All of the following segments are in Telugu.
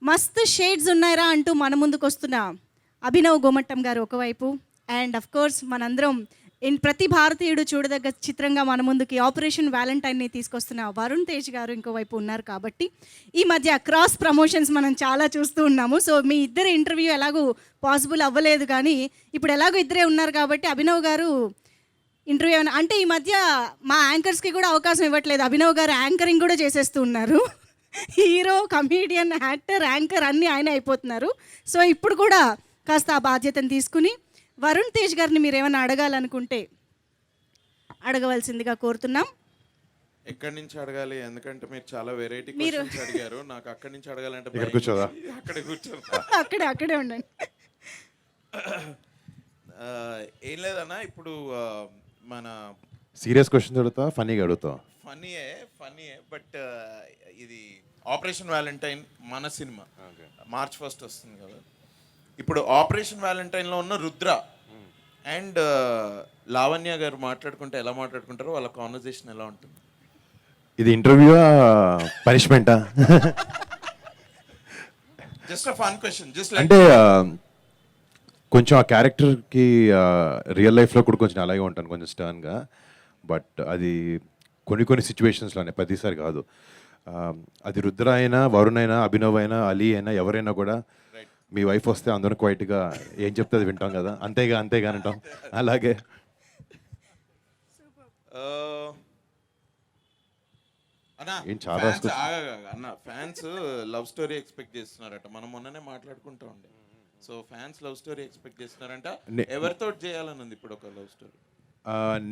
మస్తు షేడ్స్ ఉన్నాయిరా అంటూ మన ముందుకు వస్తున్న అభినవ్ గోమట్టం గారు ఒకవైపు, అండ్ అఫ్ కోర్స్ మనందరం ప్రతి భారతీయుడు చూడదగ్గ చిత్రంగా మన ముందుకి ఆపరేషన్ వ్యాలంటైన్ని తీసుకొస్తున్న వరుణ్ తేజ్ గారు ఇంకోవైపు ఉన్నారు. కాబట్టి ఈ మధ్య క్రాస్ ప్రమోషన్స్ మనం చాలా చూస్తూ ఉన్నాము. సో మీ ఇద్దరు ఇంటర్వ్యూ ఎలాగూ పాసిబుల్ అవ్వలేదు, కానీ ఇప్పుడు ఎలాగో ఇద్దరే ఉన్నారు కాబట్టి అభినవ్ గారు ఇంటర్వ్యూ అంటే ఈ మధ్య మా యాంకర్స్కి కూడా అవకాశం ఇవ్వట్లేదు. అభినవ్ గారు యాంకరింగ్ కూడా చేసేస్తూ ఉన్నారు. హీరో, కమీడియన్, యాక్టర్, యాంకర్ అన్నీ ఆయన అయిపోతున్నారు. సో ఇప్పుడు కూడా కాస్త ఆ బాధ్యతను తీసుకుని వరుణ్ తేజ్ గారిని మీరు ఏమైనా అడగాలనుకుంటే అడగవలసిందిగా కోరుతున్నాం. ఎక్కడి నుంచి అడగాలి? ఎందుకంటే మీరు చాలా వెరైటీ క్వశ్చన్స్ అడిగారు. నాకు అక్కడి నుంచి అడగాలంటే ఇక్కడ కూర్చోదా? అక్కడే కూర్చోదా? అక్కడే ఉండండి. ఏం లేదన్నా, ఇప్పుడు మన సీరియస్ క్వశ్చన్స్ అడుగుతా, ఫన్నీగా అడుగుతా? ఫన్నీయే బట్ ఇది ఆపరేషన్ వ్యాలంటైన్ మన సినిమా మార్చ్ 1 వస్తుంది కదా. ఇప్పుడు ఆపరేషన్ వ్యాలంటైన్లో ఉన్న రుద్ర అండ్ లావణ్య గారు మాట్లాడుకుంటే ఎలా మాట్లాడుకుంటారో వాళ్ళ కాన్వర్జేషన్ ఎలా ఉంటుంది? ఇది ఇంటర్వ్యూవా, పనిష్మెంటా? జస్ట్ ఫన్ క్వశ్చన్, జస్ట్ అంటే కొంచెం ఆ క్యారెక్టర్కి రియల్ లైఫ్లో కూడా కొంచెం అలాగే ఉంటాను, కొంచెం స్టర్న్గా. బట్ అది కొన్ని సిచ్యువేషన్స్లోనే, ప్రతిసారి కాదు. అది రుద్ర అయినా, వరుణ్ అయినా, అభినవ్ అయినా, అలీ అయినా, ఎవరైనా కూడా మీ వైఫ్ వస్తే అందరూ క్వైట్గా ఏం చెప్తే అది వింటాం కదా, అంతేగా అంటాం. అలాగే అన్న ఫ్యాన్స్ లవ్ స్టోరీ ఎక్స్పెక్ట్ చేస్తున్నారట. మనం మొన్ననే మాట్లాడుకుంటా ఉండే. So fans love story expect చేస్తున్నారంట. ఎవరితో చేయాలని ఉంది ఇప్పుడు ఒక లవ్ స్టోరీ?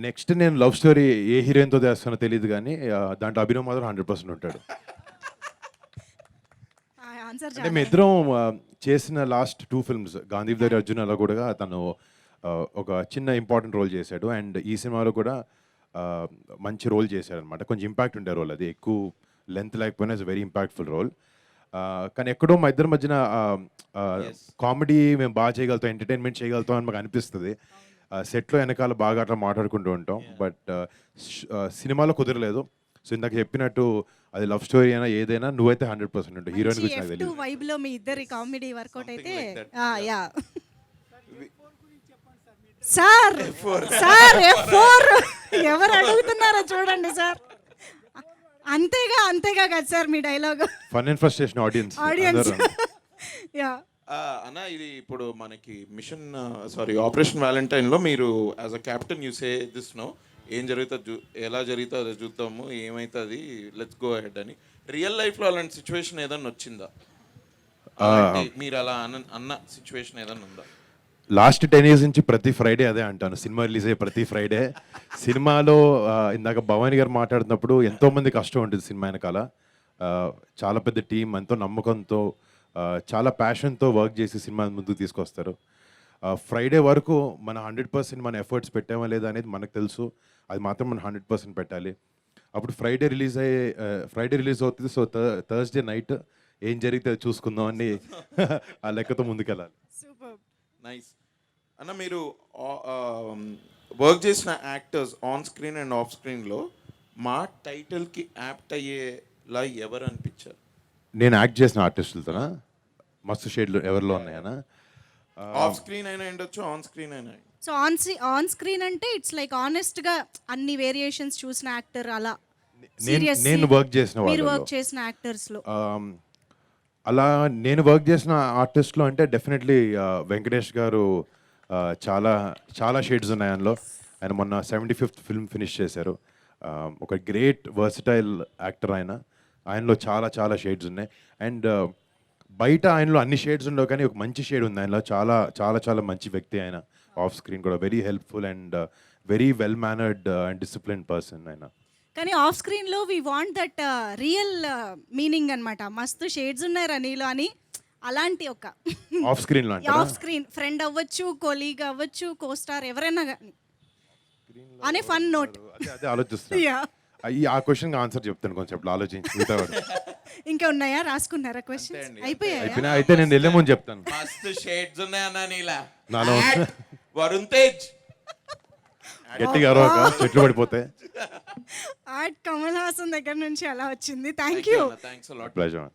నెక్స్ట్ నేను లవ్ స్టోరీ ఏ హీరోయిన్తో చేస్తానో తెలియదు, కానీ దాంట్లో అభినవ్ మాత్రం 100% ఉంటాడు. అంటే మీ ఇద్దరం చేసిన లాస్ట్ 2 ఫిల్మ్స్, గాంధీధరి అర్జున్ అలా కూడా తను ఒక చిన్న ఇంపార్టెంట్ రోల్ చేశాడు. అండ్ ఈ సినిమాలో కూడా మంచి రోల్ చేశాడు అనమాట. కొంచెం ఇంపాక్ట్ ఉండే రోల్, అది ఎక్కువ లెంత్ లేకపోయినా ఇట్స్ వెరీ ఇంపాక్ట్ఫుల్ రోల్. కానీ ఎక్కడో మా ఇద్దరి మధ్యన కామెడీ మేము బాగా చేయగలుగుతాం, ఎంటర్టైన్మెంట్ చేయగలుగుతాం అని మాకు అనిపిస్తుంది. సెట్లో వెనకాల బాగా అట్లా మాట్లాడుకుంటూ ఉంటాం. బట్ సినిమాలో కుదరలేదు. సో ఇందాక చెప్పినట్టు అది లవ్ స్టోరీ అయినా ఏదైనా నువ్వైతే 100% ఉంటావు. హీరోయిన్ గురించి నాకు తెలియదు. వైబ్ లో మీ ఇద్దరి కామెడీ వర్కౌట్ అయితే యా సార్ F4 ఎవరు అడుగుతున్నారో చూడండి సార్. అంతేగా కదా సార్ మీ dialogue. Fun and frustration audience. Yeah అన్న, ఇది ఇప్పుడు మనకి ఆపరేషన్ వ్యాలంటైన్లో మీరు as a captain you say this no, ఏం జరుగుతుంది, ఎలా జరుగుతుందో అది చూద్దాము, ఏమవుతుంది, లెట్స్ గో అహెడ్ అని. రియల్ లైఫ్లో అలాంటి సిచ్యువేషన్ ఏదన్నా వచ్చిందా? మీరు అలా అన్న సిచ్యువేషన్ ఏదన్నా ఉందా? లాస్ట్ 10 years నుంచి ప్రతి ఫ్రైడే అదే అంటాను, సినిమా రిలీజ్ అయ్యే ప్రతి ఫ్రైడే. సినిమాలో ఇందాక భవాని గారు మాట్లాడుతున్నప్పుడు ఎంతోమంది కష్టం ఉంటుంది సినిమా వెనకాల. చాలా పెద్ద టీం, ఎంతో నమ్మకంతో, చాలా ప్యాషన్తో వర్క్ చేసి సినిమా ముందుకు తీసుకొస్తారు. ఫ్రైడే వరకు మన 100% మన ఎఫర్ట్స్ పెట్టామా లేదా అనేది మనకు తెలుసు. అది మాత్రం మనం 100% పెట్టాలి. అప్పుడు ఫ్రైడే రిలీజ్ అవుతుంది. సో థర్స్డే నైట్ ఏం జరిగితే అది చూసుకుందాం అని ఆ లెక్కతో ముందుకెళ్ళాలి. నైస్ అన్న, మీరు వర్క్ చేసిన actors on screen and of స్క్రీన్లో మా టైటిల్కి యాప్ట్ అయ్యేలా ఎవరు అనిపించారు? నేను యాక్ట్ చేసిన ఆర్టిస్టులతోనా? మస్తు షేడ్లు ఎవరిలో ఉన్నాయనా? ఆఫ్ స్క్రీన్ అయినా ఉండొచ్చు, ఆన్ స్క్రీన్ అయినా. సో ఆన్ స్క్రీన్ అంటే ఇట్స్ లైక్ ఆనెస్ట్ గా అన్ని వేరియేషన్స్ చూసిన యాక్టర్ అలా. నేను వర్క్ చేసిన మీరు వర్క్ చేసిన యాక్టర్స్ లో అలా నేను వర్క్ చేసిన ఆర్టిస్ట్లో అంటే డెఫినెట్లీ వెంకటేష్ గారు. చాలా షేడ్స్ ఉన్నాయి ఆయనలో. ఆయన మొన్న 75th ఫిల్మ్ ఫినిష్ చేశారు. ఒక గ్రేట్ వర్సటైల్ యాక్టర్ ఆయనలో చాలా షేడ్స్ ఉన్నాయి. అండ్ బయట ఆయనలో అన్ని షేడ్స్ ఉండవు, కానీ ఒక మంచి షేడ్ ఉంది ఆయనలో. చాలా మంచి వ్యక్తి ఆయన. ఆఫ్ స్క్రీన్ కూడా very helpful and very well mannered and discipline person ఆయన. కానీ ఆఫ్ స్క్రీన్ లో we want that real meaning అన్నమాట. మస్తు షేడ్స్ ఉన్నాయి రనీలో అని, అలాంటి ఒక off screen off screen friend అవ్వచ్చు, కొలీగ్ అవ్వచ్చు, కోస్టార్ ఎవరైనా కానీ అనే ఫన్ నోట్. అదే ఆలోచిస్తున్నా. ఆ క్వశ్చన్ ఆన్సర్ చెప్తాను కొంచెం ఆలోచించి. ఇంకా ఉన్నాయా? రాసుకున్నారా క్వశ్చన్స్? అయిపోయాయి. అయితే నేను వెళ్ళే ముందు చెప్తాను. మస్తు షేడ్స్ ఉన్నాయన్నా నీలా. నాలో వరుణ్ తేజ్ గట్టిగా అరవక చెట్లు పడిపోతే. కమల్ హాసన్ దగ్గర నుంచి అలా వచ్చింది. Thank you. Thanks a lot. Pleasure.